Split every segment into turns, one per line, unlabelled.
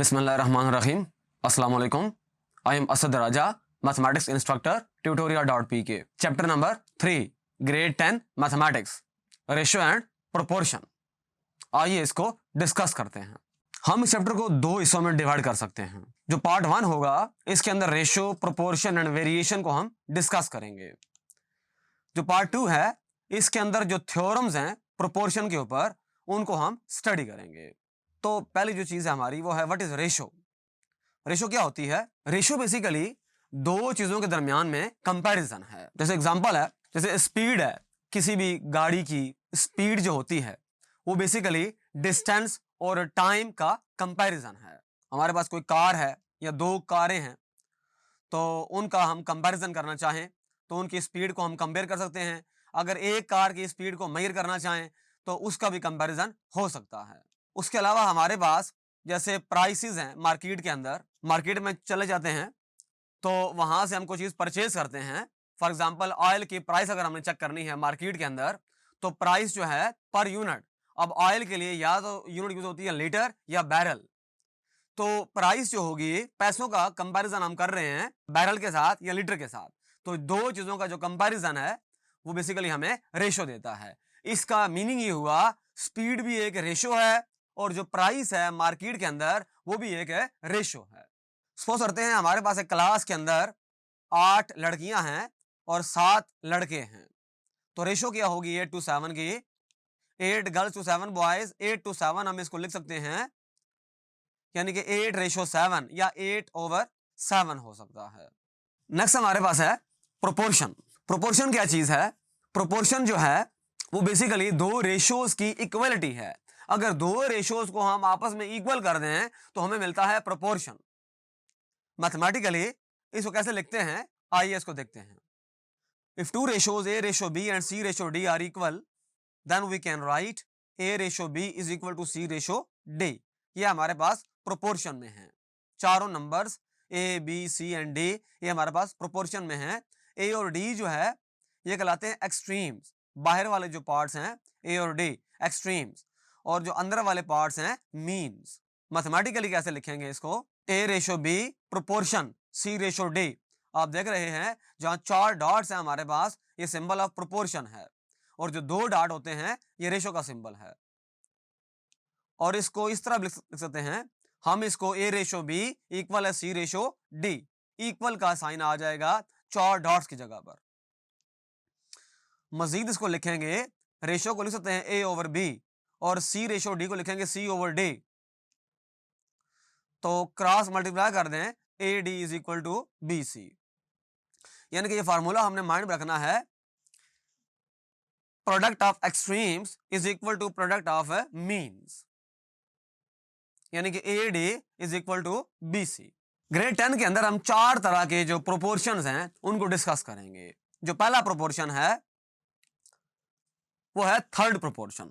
बिस्मिल्लाहिर्रहमानिर्रहीम। अस्सलाम वालेकुम। I am Asad Raja, mathematics instructor, tutorial.pk। Chapter number 3, grade 10 mathematics, ratio and proportion. आइए इसको डिस्कस करते हैं। हम इस चैप्टर को दो हिस्सों में डिवाइड कर सकते हैं। जो पार्ट 1 होगा, इसके अंदर रेशियो, प्रोपोर्शन एंड वेरिएशन को हम डिस्कस करेंगे। जो पार्ट 2 है, इसके अंदर जो थ्योरम्स हैं प्रोपोर्शन के ऊपर, उनको हम स्टडी करेंगे। तो पहली जो चीज है हमारी वो है व्हाट इज रेशो। रेशो क्या होती है? रेशो बेसिकली दो चीजों के दरमियान में कंपैरिजन है। जैसे एग्जांपल है, जैसे स्पीड है, किसी भी गाड़ी की स्पीड जो होती है वो बेसिकली डिस्टेंस और टाइम का कंपैरिजन है। हमारे पास कोई कार है या दो कारें हैं, तो उनका हम कंपैरिजन करना चाहें तो उनकी स्पीड को हम कंपेयर कर सकते हैं। अगर एक कार की स्पीड को मेजर करना चाहें तो उसका भी कंपैरिजन हो सकता है। उसके अलावा हमारे पास जैसे प्राइसेस हैं मार्केट के अंदर, मार्केट में चले जाते हैं तो वहां से हम कोई चीज परचेज करते हैं। फॉर एग्जांपल ऑयल की प्राइस अगर हमने चेक करनी है मार्केट के अंदर, तो प्राइस जो है पर यूनिट, अब ऑयल के लिए या तो यूनिट यूज होती है लीटर या बैरल, तो प्राइस जो होगी, पैसों का कंपैरिजन हम कर रहे हैं बैरल के साथ या लीटर के साथ, तो दो चीजों का जो कंपैरिजन है वो बेसिकली हमें रेशो देता है। इसका मीनिंग ये हुआ स्पीड भी एक रेशो है और जो प्राइस है मार्केट के अंदर वो भी एक रेशो है। सपोज करते हैं हमारे पास एक क्लास के अंदर 8 लड़कियां हैं और 7 लड़के हैं, तो रेशो क्या होगी 8 to 7 की? 8 गर्ल्स टू 7 बॉयज, 8 to 7 हम इसको लिख सकते हैं, यानी कि 8:7 या 8/7 हो सकता है। नेक्स्ट हमारे पास है प्रोपोर्शन। प्रोपोर्शन क्या चीज है? प्रोपोर्शन जो है वो बेसिकली दो रेशियोज की इक्वलिटी है। अगर दो रेशियोज को हम आपस में इक्वल कर दें तो हमें मिलता है प्रोपोर्शन। मैथमेटिकली इसको कैसे लिखते हैं, आइए इसको देखते हैं। If two ratios A ratio B and C ratio D are equal, then we can write A ratio B is equal to C ratio D। ये हमारे पास प्रोपोर्शन में है। चारों numbers A, B, C and D ये हमारे पास proportion में है। A और D जो है ये कहलाते हैं एक्सट्रीम्स। बाहर वाले जो पार्ट्स हैं A और D एक्सट्रीम्स, और जो अंदर वाले पार्ट्स हैं मीन्स। मैथमेटिकली कैसे लिखेंगे इसको? A ratio B proportion C ratio D। आप देख रहे हैं जहां 4 डॉट्स हैं हमारे पास, ये सिंबल ऑफ प्रोपोर्शन है, और जो 2 डॉट होते हैं ये रेशो का सिंबल है। और इसको इस तरह लिख सकते हैं हम, इसको A रेशो B इक्वल है C रेशो D। इक्वल का साइन आ जाएगा 4 डॉट्स की जगह पर। मजीद इसको लिखेंगे, रेशो को लिख सकते हैं A ओवर B और C रेशो D को लिखेंगे C ओवर D। तो क्रॉस मल्टीप्लाई कर दें, AD is equal to BC। यानी कि ये फार्मूला हमने माइंड में रखना है, product of extremes is equal to product of means, यानी कि AD is equal to BC। Grade 10 के अंदर हम 4 तरह के जो प्रोपोर्शंस हैं उनको डिस्कस करेंगे। जो पहला प्रोपोर्शन है वो है थर्ड प्रोपोर्शन,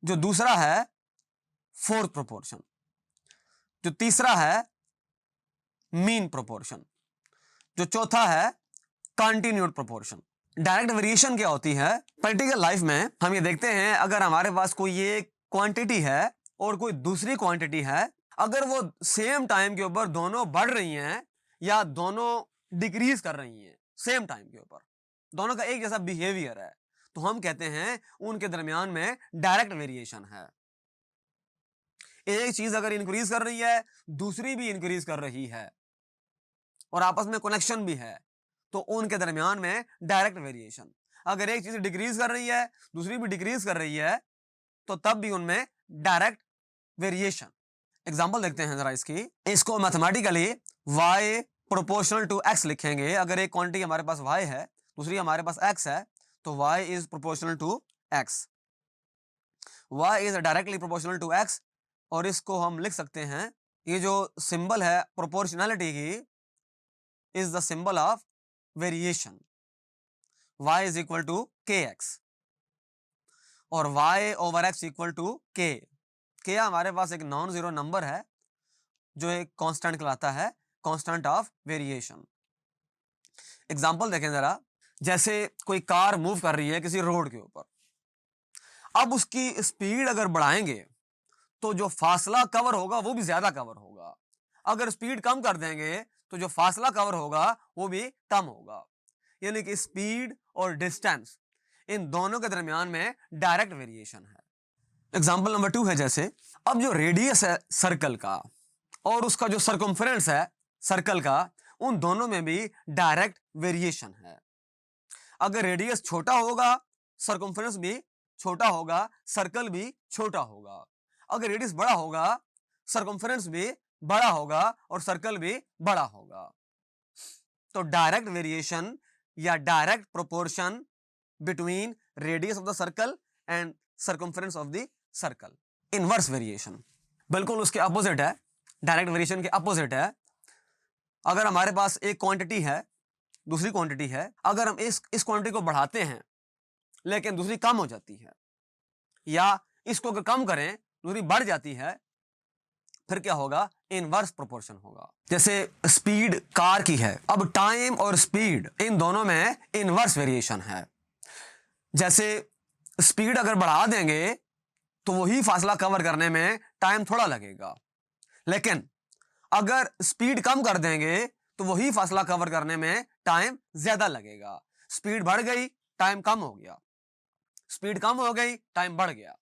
जो दूसरा है फोर्थ प्रोपोर्शन, जो तीसरा है मीन प्रोपोर्शन, जो चौथा है कंटिन्यूड प्रोपोर्शन। डायरेक्ट वेरिएशन क्या होती है? प्रैक्टिकल लाइफ में हम ये देखते हैं, अगर हमारे पास कोई ये क्वांटिटी है और कोई दूसरी क्वांटिटी है, अगर वो सेम टाइम के ऊपर दोनों बढ़ रही हैं या दोनों डिक्रीज कर रही हैं, सेम टाइम के ऊपर दोनों का एक जैसा बिहेवियर है, तो हम कहते हैं उनके दरमियान में डायरेक्ट वेरिएशन है। एक चीज अगर इंक्रीज कर रही है, दूसरी भी इंक्रीज कर रही है और आपस में कनेक्शन भी है, तो उनके दरमियान में डायरेक्ट वेरिएशन। अगर एक चीज डिक्रीज कर रही है, दूसरी भी डिक्रीज कर रही है, तो तब भी उनमें डायरेक्ट वेरिएशन। एग्जांपल देखते हैं जरा इसकी। इसको mathematically y proportional to x लिखेंगे। अगर एक क्वांटिटी हमारे पास y है, दूसरी हमारे पास x है, तो y is proportional to x। y is directly proportional to x, और इसको हम लिख सकते हैं, ये जो सिंबल है प्रोपोर्शनैलिटी की is the symbol of variation. y is equal to kx और y over x equal to k। k हमारे पास एक नॉन जीरो नंबर है जो एक कांस्टेंट कहलाता है, कांस्टेंट ऑफ वेरिएशन। एग्जांपल देखें जरा। जैसे कोई कार मूव कर रही है किसी रोड के ऊपर, अब उसकी स्पीड अगर बढ़ाएंगे तो जो फासला कवर होगा वो भी ज्यादा कवर होगा। अगर स्पीड कम कर देंगे तो जो फासला कवर होगा वो भी कम होगा। यानी कि स्पीड और डिस्टेंस इन दोनों के दरमियान में डायरेक्ट वेरिएशन है। एग्जाम्पल नंबर 2 है, जैसे अब जो रेडियस है सर्कल का और उसका जो सर्कमफ्रेंस है सर्कल का, उन दोनों में भी डायरेक्ट वेरिएशन है। अगर रेडियस छोटा होगा सर्कमफ्रेंस भी छोटा होगा, सर्कल भी छोटा होगा। अगर रेडियस बड़ा होगा सर्कमफ्रेंस भी बड़ा होगा और सर्कल भी बड़ा होगा। तो डायरेक्ट वेरिएशन या direct proportion between radius of the circle and circumference of the circle. Inverse variation बिल्कुल उसके अपोजिट है, डायरेक्ट वेरिएशन के अपोजिट है। अगर हमारे पास एक क्वांटिटी है, दूसरी क्वांटिटी है, अगर हम इस क्वांटिटी को बढ़ाते हैं लेकिन दूसरी कम हो जाती है, या इसको अगर कम करें दूसरी बढ़ जाती है, फिर क्या होगा? इनवर्स प्रोपोर्शन होगा। जैसे स्पीड कार की है, अब टाइम और स्पीड इन दोनों में इनवर्स वेरिएशन है। जैसे स्पीड अगर बढ़ा देंगे तो वही फासला कवर करने में टाइम थोड़ा लगेगा, लेकिन अगर स्पीड कम कर देंगे तो वही फासला कवर करने में टाइम ज्यादा लगेगा। स्पीड बढ़ गई, टाइम कम हो गया, स्पीड कम हो गई, टाइम बढ़ गया।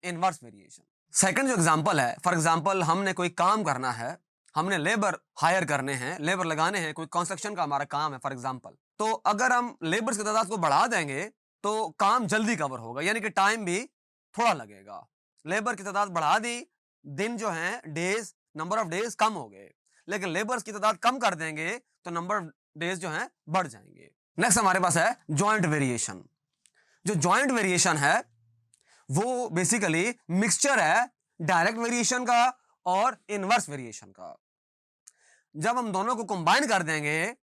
Inverse variation. सेकंड जो एग्जांपल है, फॉर एग्जांपल हमने कोई काम करना है, हमने लेबर हायर करने हैं, लेबर लगाने हैं, कोई कंस्ट्रक्शन का हमारा काम है फॉर एग्जांपल। तो अगर हम लेबर की तादाद को बढ़ा देंगे तो काम जल्दी कवर होगा, यानी कि टाइम भी थोड़ा लगेगा। लेबर की तादाद बढ़ा दी, दिन जो है डेज, नंबर ऑफ डेज कम हो गए, लेकिन लेबर्स की तादाद कम कर देंगे तो नंबर ऑफ डेज जो है बढ़ जाएंगे। नेक्स्ट हमारे पास है जॉइंट वेरिएशन। जो जॉइंट वेरिएशन है वो बेसिकली मिक्सचर है डायरेक्ट वेरिएशन का और इनवर्स वेरिएशन का। जब हम दोनों को कंबाइन कर देंगे,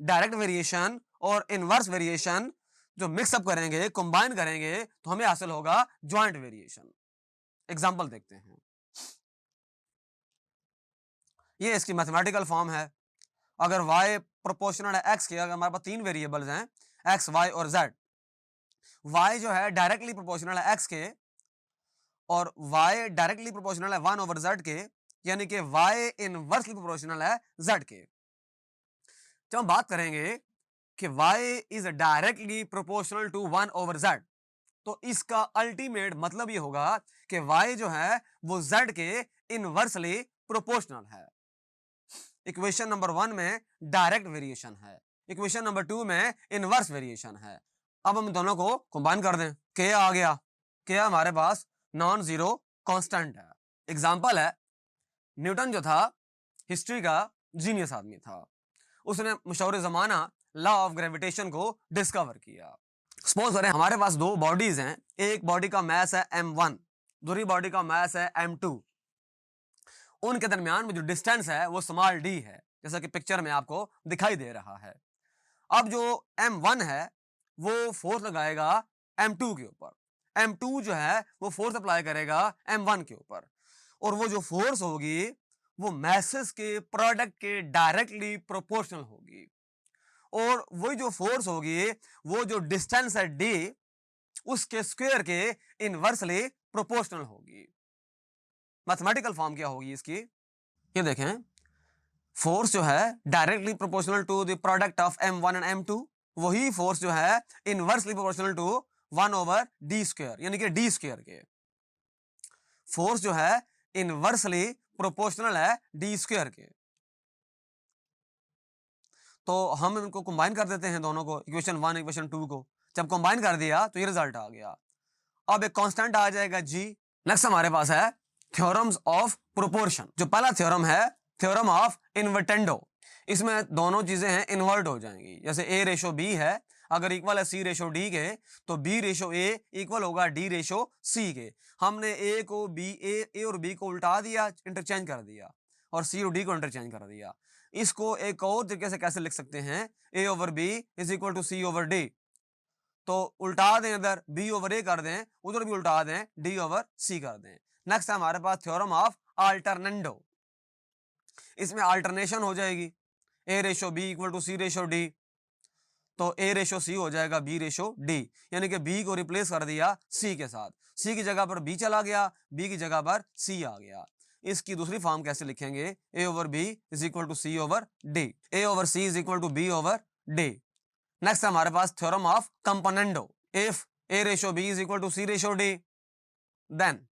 डायरेक्ट वेरिएशन और इनवर्स वेरिएशन जो मिक्सअप करेंगे, कंबाइन करेंगे, तो हमें हासिल होगा जॉइंट वेरिएशन। एग्जांपल देखते हैं। ये इसकी मैथमेटिकल फॉर्म है। अगर y प्रोपोर्शनल है x के, अगर हमारे पास तीन वेरिएबल्स हैं x, y और z, y जो है डायरेक्टली प्रोपोर्शनल है x के और y डायरेक्टली प्रोपोर्शनल है 1/z के, यानी कि y इनवर्सली प्रोपोर्शनल है z के। जब हम बात करेंगे कि y is directly proportional to 1/z, तो इसका अल्टीमेट मतलब ये होगा कि y जो है वो z के इनवर्सली प्रोपोर्शनल है। इक्वेशन नंबर 1 में डायरेक्ट वेरिएशन है, इक्वेशन नंबर 2 में इनवर्स वेरिएशन है। अब हम दोनों को कंबाइन कर दें, k आ गया। k हमारे पास नॉन जीरो कांस्टेंट है। एग्जांपल है, न्यूटन जो था हिस्ट्री का जीनियस आदमी था, उसने मशहूर जमाना लॉ ऑफ ग्रेविटेशन को डिस्कवर किया। सपोज करें हमारे पास दो बॉडीज हैं, एक बॉडी का मास है m1, दूसरी बॉडी का मास है m2। उनके दरमियान में जो डिस्टेंस है वो स्मॉल d है, जैसा कि पिक्चर में आपको दिखाई दे रहा है। अब जो m1 है वो फोर्स लगाएगा m2 के ऊपर, m2 जो है वो फोर्स अप्लाई करेगा m1 के ऊपर, और वो जो फोर्स होगी वो मैसेस के प्रोडक्ट के डायरेक्टली प्रोपोर्शनल होगी, और वही जो फोर्स होगी वो जो डिस्टेंस है d उसके स्क्वायर के इनवर्सली प्रोपोर्शनल होगी। मैथमेटिकल फॉर्म क्या होगी इसकी? ये देखें, फोर्स जो है directly proportional to the product of m1 and m2, वही फोर्स जो है इनवर्सली प्रोपोर्शनल टू 1/d², यानी कि d स्क्वायर के। फोर्स जो है इनवर्सली प्रोपोर्शनल है d² के। तो हम इनको कंबाइन कर देते हैं दोनों को, इक्वेशन 1 इक्वेशन 2 को। जब कंबाइन कर दिया तो ये रिजल्ट आ गया। अब एक कांस्टेंट आ जाएगा g। नेक्स्ट हमारे पास है थ्योरम्स ऑफ प्रोपोर्शन। जो पहला थ्योरम है थ्योरम ऑफ इन्वर्टेंडो, इसमें दोनों चीजें हैं इन्वर्ट हो जाएंगी। जैसे a/b है, अगर इक्वल है c/d के, तो b/a इक्वल होगा d/c के। हमने a को a और b को उल्टा दिया, इंटरचेंज कर दिया, और c और d को इंटरचेंज कर दिया। इसको एक और तरीके से कैसे लिख सकते हैं, a/b is equal to c/d। तो उल्टा दें, इधर b/a कर दें, उधर भी उल्टा दें, d/c कर दें। नेक्स्ट है हमारे पास थ्योरम ऑफ अल्टरनेंडो। इसमें अल्टरनेशन हो जाएगी, a/b इक्वल टू c/d। तो A रेशो C हो जाएगा B रेशो D, यानी कि B को रिप्लेस कर दिया C के साथ, C की जगह पर B चला गया, B की जगह पर C आ गया। इसकी दूसरी फॉर्म कैसे लिखेंगे? A over B is equal to C over D, A over C is equal to B over D। Next हमारे पास theorem of componendo. If A ratio B is equal to C ratio D, then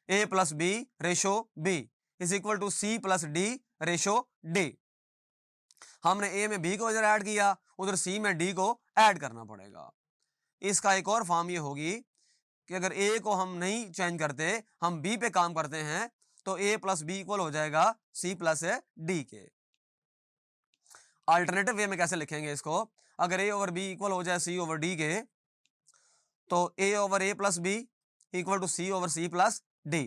A plus B ratio B is equal to C plus D ratio D। हमने A में B को इधर add किया, उधर C में D को add करना पड़ेगा। इसका एक और फॉर्म ये होगी कि अगर A को हम नहीं चेंज करते, हम B पे काम करते हैं, तो A प्लस B इक्वल हो जाएगा C प्लस D के। अल्टरनेटिव वे में कैसे लिखेंगे इसको? अगर A ओवर B इक्वल हो जाए C ओवर D के, तो A over A plus B equal to C over C plus D।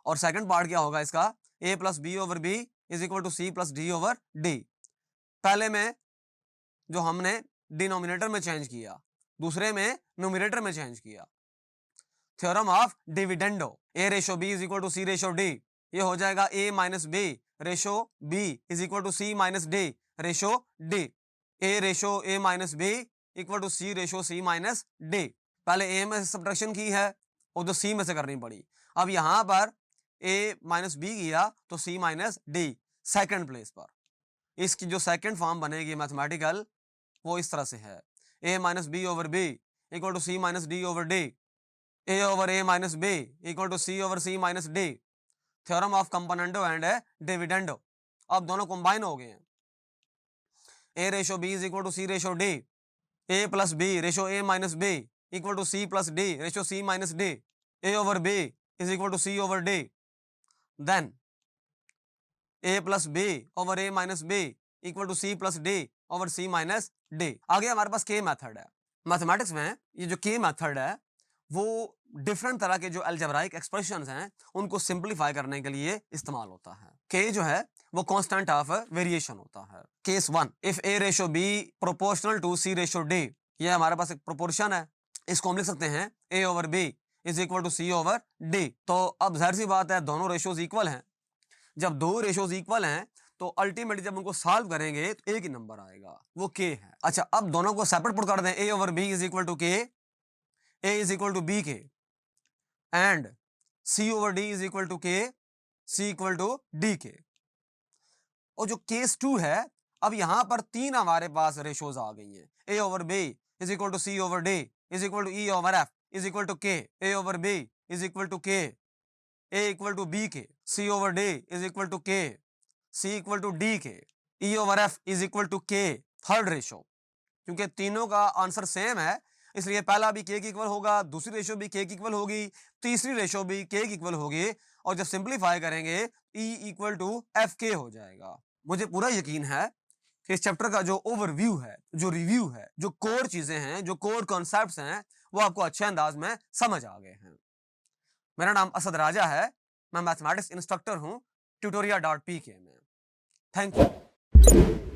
और सेकंड पार्ट क्या होगा इसका? A plus B over B is equal to C plus D over D। पहले में जो हमने डिनोमिनेटर में चेंज किया, दूसरे में न्यूमरेटर में चेंज किया। Theorem of dividendo. A ratio B is equal to C ratio D, ये हो जाएगा A minus B ratio B is equal to C minus D ratio D। A ratio A minus B equal to C ratio C minus D। पहले A में subtraction की है, और तो C में से करनी पड़ी। अब यहां पर A माइनस B किया तो C minus D second place पर। इसकी जो सेकेंड फॉर्म बनेगी मैथमेटिकल, वो इस तरह से है। A minus B over B equal to C minus D over D, A over A minus B equal to C over C minus D। Theorem of componendo and dividendo. अब दोनों combine हो गए हैं। A ratio B is equal to C ratio D, A plus B ratio A minus B equal to C plus D ratio C minus D। A over B is equal to C over D, then A plus B over A minus B equal to C plus D over C minus D। आगे हमारे पास K method है। Mathematics में ये जो K method है, वो different तरह के जो अलजेब्राइक एक्सप्रेशंस हैं, उनको सिंपलीफाई करने के लिए इस्तेमाल होता है। K जो है वो कांस्टेंट ऑफ वेरिएशन होता है। Case 1, if A ratio B proportional to C ratio D, ये हमारे पास एक प्रोपोर्शन है, इसको हम लिख सकते हैं A over B is equal to C over D। तो अब जाहिर सी बात है, दोनों रेशोज इक्वल हैं। जब दो रेशोज इक्वल हैं, तो अल्टीमेटली जब उनको सॉल्व करेंगे तो एक ही नंबर आएगा, वो K है। अच्छा, अब दोनों को सेपरेट पुट कर दें। A over B is equal to K, A is equal to B के, and C over D is equal to K, C equal to D के। और जो केस 2 है, अब यहां पर तीन हमारे पास रेशोज आ गई हैं। A over B is equal to C over D is equal to E over F is equal to K, A over B is equal to K, A equal to B के, C over D is equal to K, C equal to D के, E over F is equal to K। Third ratio, क्योंकि तीनों का answer same है, इसलिए पहला भी K की इक्वल होगा, दूसरी रेशो भी K की इक्वल होगी, तीसरी रेशो भी K की इक्वल होगी, और जब सिंपलीफाई करेंगे E इक्वल टू FK हो जाएगा। मुझे पूरा यकीन है कि इस चैप्टर का जो ओवरव्यू है, जो रिव्यू है, जो कोर चीजें हैं, जो कोर कॉन्सेप्ट्स हैं, वो आपको अच्छे अंदाज में समझ आ गए हैं। मेरा नाम असद राजा है, मैं मैथमेटिक्स इंस्ट्रक्टर हूं tutoria.pk में। Thank you.